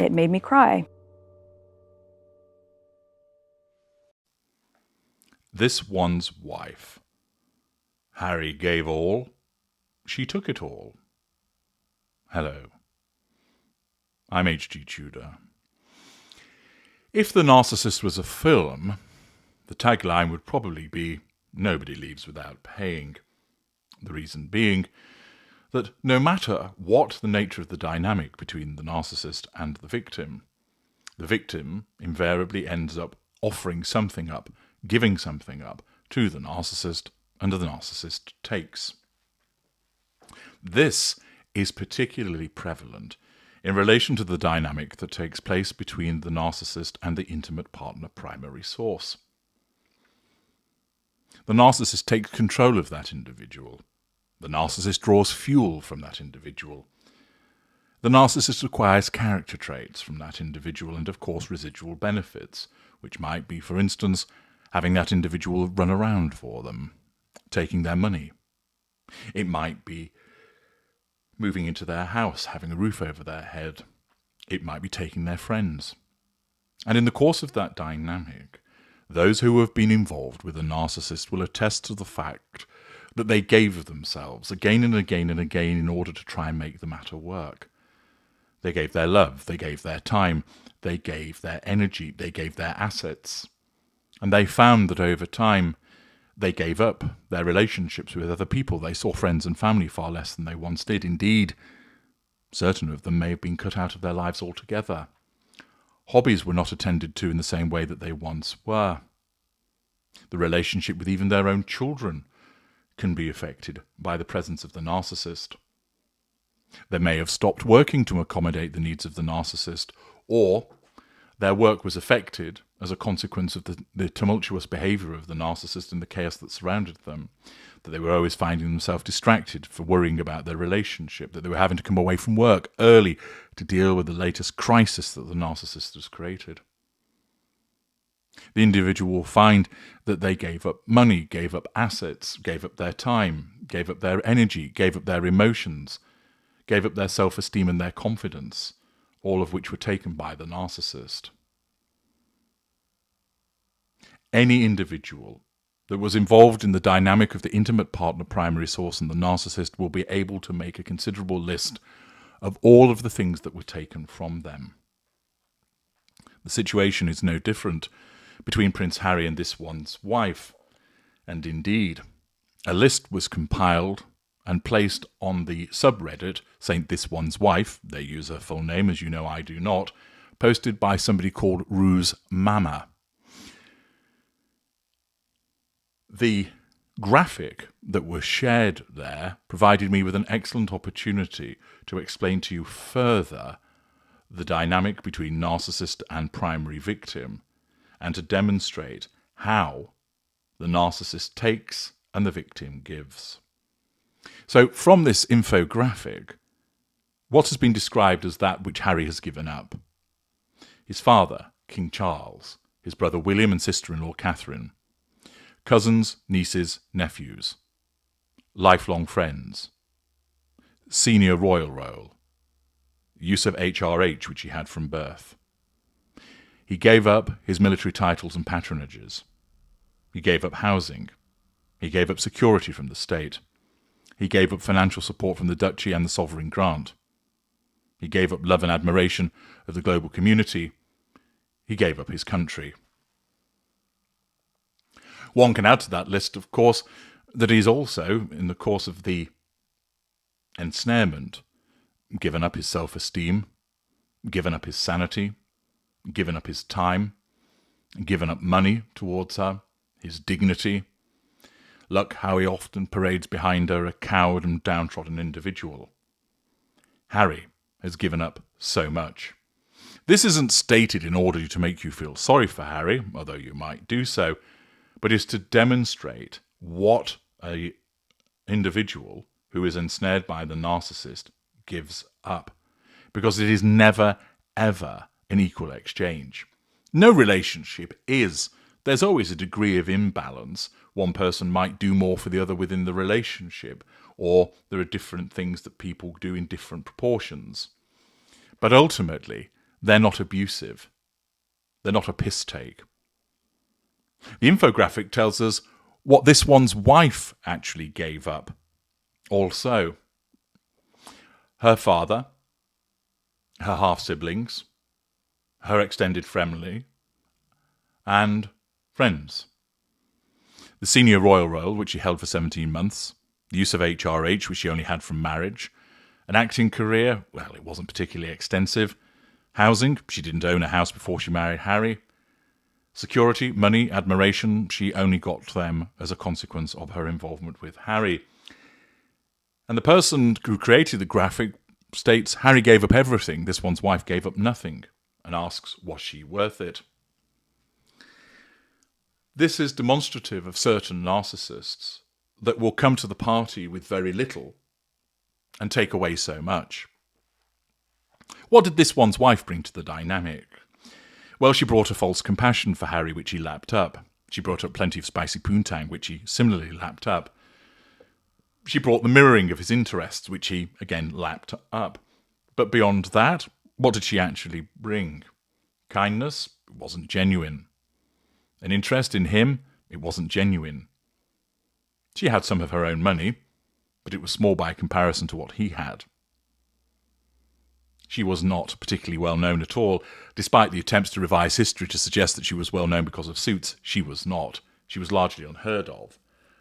It made me cry. This one's wife. Harry gave all, she took it all. Hello. I'm H.G. Tudor. If The Narcissist was a film, the tagline would probably be, "Nobody leaves without paying." The reason being that no matter what the nature of the dynamic between the narcissist and the victim invariably ends up offering something up, giving something up to the narcissist, and the narcissist takes. This is particularly prevalent in relation to the dynamic that takes place between the narcissist and the intimate partner primary source. The narcissist takes control of that individual. The narcissist draws fuel from that individual. The narcissist acquires character traits from that individual and, of course, residual benefits, which might be, for instance, having that individual run around for them, taking their money. It might be moving into their house, having a roof over their head. It might be taking their friends. And in the course of that dynamic, those who have been involved with a narcissist will attest to the fact that they gave of themselves again and again and again in order to try and make the matter work. They gave their love, they gave their time, they gave their energy, they gave their assets. And they found that over time, they gave up their relationships with other people. They saw friends and family far less than they once did. Indeed, certain of them may have been cut out of their lives altogether. Hobbies were not attended to in the same way that they once were. The relationship with even their own children can be affected by the presence of the narcissist. They may have stopped working to accommodate the needs of the narcissist, or their work was affected as a consequence of the tumultuous behaviour of the narcissist and the chaos that surrounded them, that they were always finding themselves distracted for worrying about their relationship, that they were having to come away from work early to deal with the latest crisis that the narcissist has created. The individual will find that they gave up money, gave up assets, gave up their time, gave up their energy, gave up their emotions, gave up their self-esteem and their confidence, all of which were taken by the narcissist. Any individual that was involved in the dynamic of the intimate partner primary source and the narcissist will be able to make a considerable list of all of the things that were taken from them. The situation is no different between Prince Harry and this one's wife, and indeed, a list was compiled and placed on the subreddit, Saint This One's Wife, they use her full name, as you know I do not, posted by somebody called Ruse Mama. The graphic that was shared there provided me with an excellent opportunity to explain to you further the dynamic between narcissist and primary victim, and to demonstrate how the narcissist takes and the victim gives. So from this infographic, what has been described as that which Harry has given up? His father, King Charles, his brother William and sister-in-law Catherine, cousins, nieces, nephews, lifelong friends, senior royal role, use of HRH which he had from birth. He gave up his military titles and patronages. He gave up housing. He gave up security from the state. He gave up financial support from the duchy and the sovereign grant. He gave up love and admiration of the global community. He gave up his country. One can add to that list, of course, that he's also, in the course of the ensnarement, given up his self-esteem, given up his sanity, given up his time, given up money towards her, his dignity. Look how he often parades behind her a cowed and downtrodden individual. Harry has given up so much. This isn't stated in order to make you feel sorry for Harry, although you might do so, but is to demonstrate what an individual who is ensnared by the narcissist gives up. Because it is never, ever an equal exchange. No relationship is. There's always a degree of imbalance. One person might do more for the other within the relationship, or there are different things that people do in different proportions. But ultimately, they're not abusive. They're not a piss take. The infographic tells us what this one's wife actually gave up. Also, her father, her half-siblings, her extended family, and friends. The senior royal role, which she held for 17 months, the use of HRH, which she only had from marriage, an acting career, well, it wasn't particularly extensive, housing, she didn't own a house before she married Harry, security, money, admiration, she only got them as a consequence of her involvement with Harry. And the person who created the graphic states, Harry gave up everything, this one's wife gave up nothing, and asks, was she worth it? This is demonstrative of certain narcissists that will come to the party with very little and take away so much. What did this one's wife bring to the dynamic? Well, she brought a false compassion for Harry, which he lapped up. She brought up plenty of spicy poontang, which he similarly lapped up. She brought the mirroring of his interests, which he, again, lapped up. But beyond that, what did she actually bring? Kindness? It wasn't genuine. An interest in him? It wasn't genuine. She had some of her own money, but it was small by comparison to what he had. She was not particularly well known at all. Despite the attempts to revise history to suggest that she was well known because of Suits, she was not. She was largely unheard of,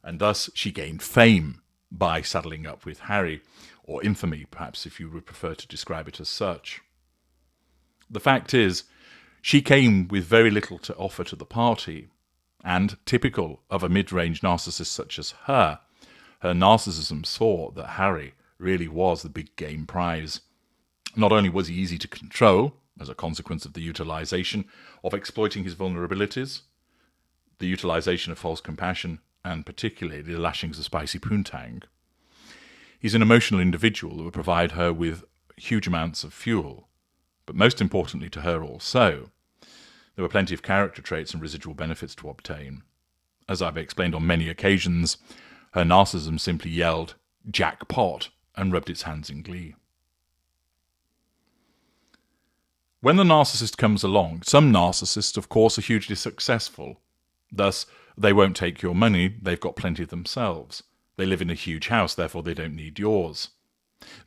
and thus she gained fame by saddling up with Harry, or infamy, perhaps, if you would prefer to describe it as such. The fact is, she came with very little to offer to the party, and, typical of a mid-range narcissist such as her narcissism saw that Harry really was the big game prize. Not only was he easy to control, as a consequence of the utilization of exploiting his vulnerabilities, the utilization of false compassion, and particularly the lashings of spicy poontang, he's an emotional individual that would provide her with huge amounts of fuel. But most importantly to her also, there were plenty of character traits and residual benefits to obtain. As I've explained on many occasions, her narcissism simply yelled, "Jackpot," and rubbed its hands in glee. When the narcissist comes along, some narcissists, of course, are hugely successful. Thus, they won't take your money, they've got plenty themselves. They live in a huge house, therefore they don't need yours.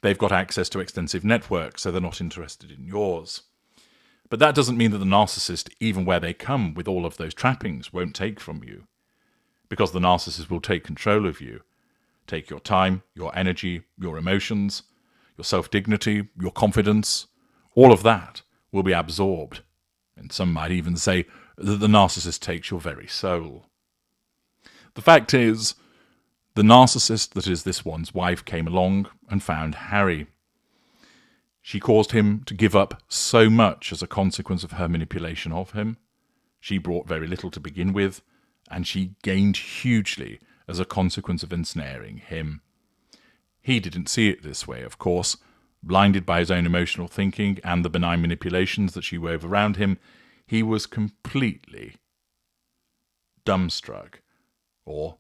They've got access to extensive networks, so they're not interested in yours. But that doesn't mean that the narcissist, even where they come with all of those trappings, won't take from you. Because the narcissist will take control of you. Take your time, your energy, your emotions, your self-dignity, your confidence, all of that will be absorbed. And some might even say that the narcissist takes your very soul. The fact is, the narcissist that is this one's wife came along and found Harry. She caused him to give up so much as a consequence of her manipulation of him. She brought very little to begin with, and she gained hugely as a consequence of ensnaring him. He didn't see it this way, of course. Blinded by his own emotional thinking and the benign manipulations that she wove around him, he was completely dumbstruck, or,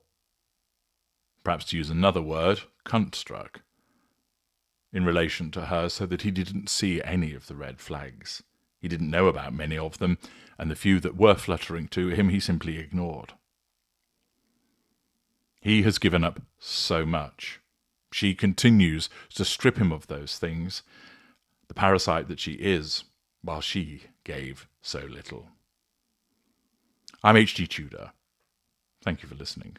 perhaps to use another word, cunt-struck, in relation to her, so that he didn't see any of the red flags. He didn't know about many of them, and the few that were fluttering to him he simply ignored. He has given up so much. She continues to strip him of those things, the parasite that she is, while she gave so little. I'm H.G. Tudor. Thank you for listening.